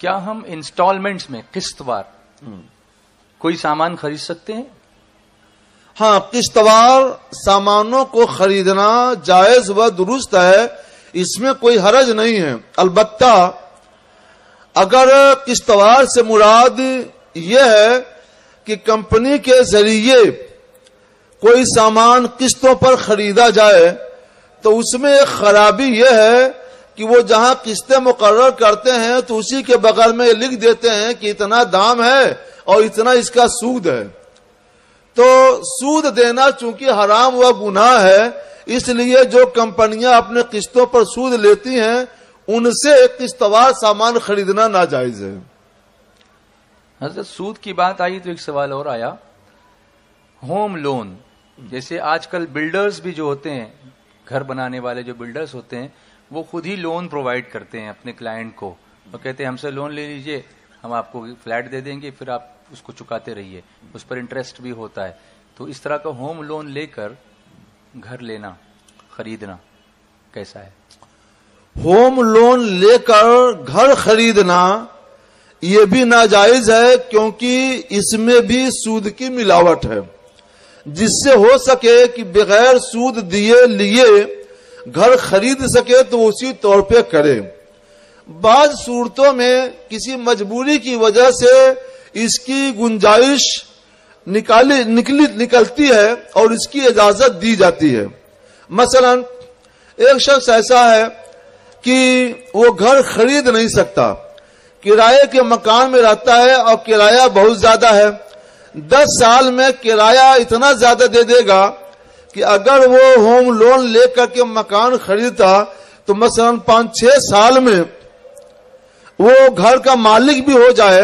کیا ہم انسٹالمنٹس میں قسط وار کوئی سامان خرید سکتے ہیں؟ ہاں، قسط وار سامانوں کو خریدنا جائز و درست ہے، اس میں کوئی حرج نہیں ہے۔ البتہ اگر قسط وار سے مراد یہ ہے کہ کمپنی کے ذریعے کوئی سامان قسطوں پر خریدا جائے تو اس میں ایک خرابی یہ ہے کہ وہ جہاں قسطیں مقرر کرتے ہیں تو اسی کے بغل میں لکھ دیتے ہیں کہ اتنا دام ہے اور اتنا اس کا سود ہے۔ تو سود دینا چونکہ حرام و گناہ ہے، اس لیے جو کمپنیاں اپنے قسطوں پر سود لیتی ہیں ان سے قسط وار سامان خریدنا ناجائز ہے۔ حضرت سود کی بات آئی تو ایک سوال اور آیا، ہوم لون، جیسے آج کل بلڈرز بھی جو ہوتے ہیں، گھر بنانے والے جو بلڈرز ہوتے ہیں، وہ خود ہی لون پرووائڈ کرتے ہیں اپنے کلائنٹ کو، وہ کہتے ہیں ہم سے لون لے لیجئے، ہم آپ کو فلیٹ دے دیں گے، پھر آپ اس کو چکاتے رہیے، اس پر انٹرسٹ بھی ہوتا ہے۔ تو اس طرح کا ہوم لون لے کر گھر لینا، خریدنا کیسا ہے؟ ہوم لون لے کر گھر خریدنا یہ بھی ناجائز ہے، کیونکہ اس میں بھی سود کی ملاوٹ ہے۔ جس سے ہو سکے کہ بغیر سود دیے لیے گھر خرید سکے تو اسی طور پہ کرے۔ بعض صورتوں میں کسی مجبوری کی وجہ سے اس کی گنجائش نکلتی ہے اور اس کی اجازت دی جاتی ہے۔ مثلا ایک شخص ایسا ہے کہ وہ گھر خرید نہیں سکتا، کرائے کے مکان میں رہتا ہے اور کرایہ بہت زیادہ ہے، 10 سال میں کرایہ اتنا زیادہ دے دے گا کہ اگر وہ ہوم لون لے کر کے مکان خریدتا تو مثلا 5-6 سال میں وہ گھر کا مالک بھی ہو جائے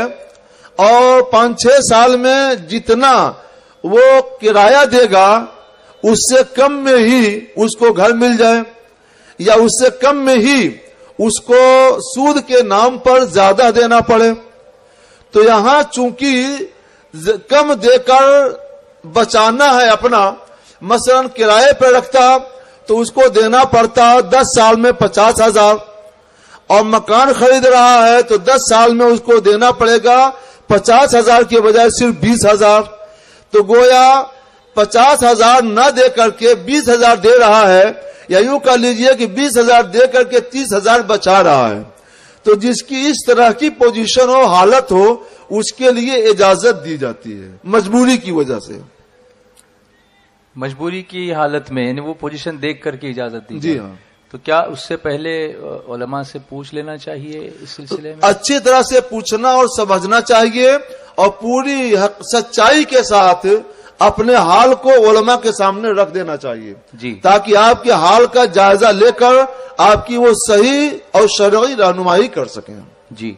اور 5-6 سال میں جتنا وہ کرایہ دے گا اس سے کم میں ہی اس کو گھر مل جائے، یا اس سے کم میں ہی اس کو سود کے نام پر زیادہ دینا پڑے۔ تو یہاں چونکہ کم دے کر بچانا ہے اپنا، مثلا کرائے پہ رکھتا تو اس کو دینا پڑتا 10 سال میں 50,000، اور مکان خرید رہا ہے تو 10 سال میں اس کو دینا پڑے گا 50,000 کے بجائے صرف 20,000۔ تو گویا 50,000 نہ دے کر کے 20,000 دے رہا ہے، یا یوں کہہ لیجئے کہ 20,000 دے کر کے 30,000 بچا رہا ہے۔ تو جس کی اس طرح کی پوزیشن ہو، حالت ہو، اس کے لیے اجازت دی جاتی ہے، مجبوری کی وجہ سے۔ مجبوری کی حالت میں یعنی وہ پوزیشن دیکھ کر کے اجازت دی جی ہاں۔ تو کیا اس سے پہلے علماء سے پوچھ لینا چاہیے اس سلسلے میں؟ اچھی طرح سے پوچھنا اور سمجھنا چاہیے، اور پوری سچائی کے ساتھ اپنے حال کو علماء کے سامنے رکھ دینا چاہیے، جی، تاکہ آپ کے حال کا جائزہ لے کر آپ کی وہ صحیح اور شرعی رہنمائی کر سکیں۔ جی۔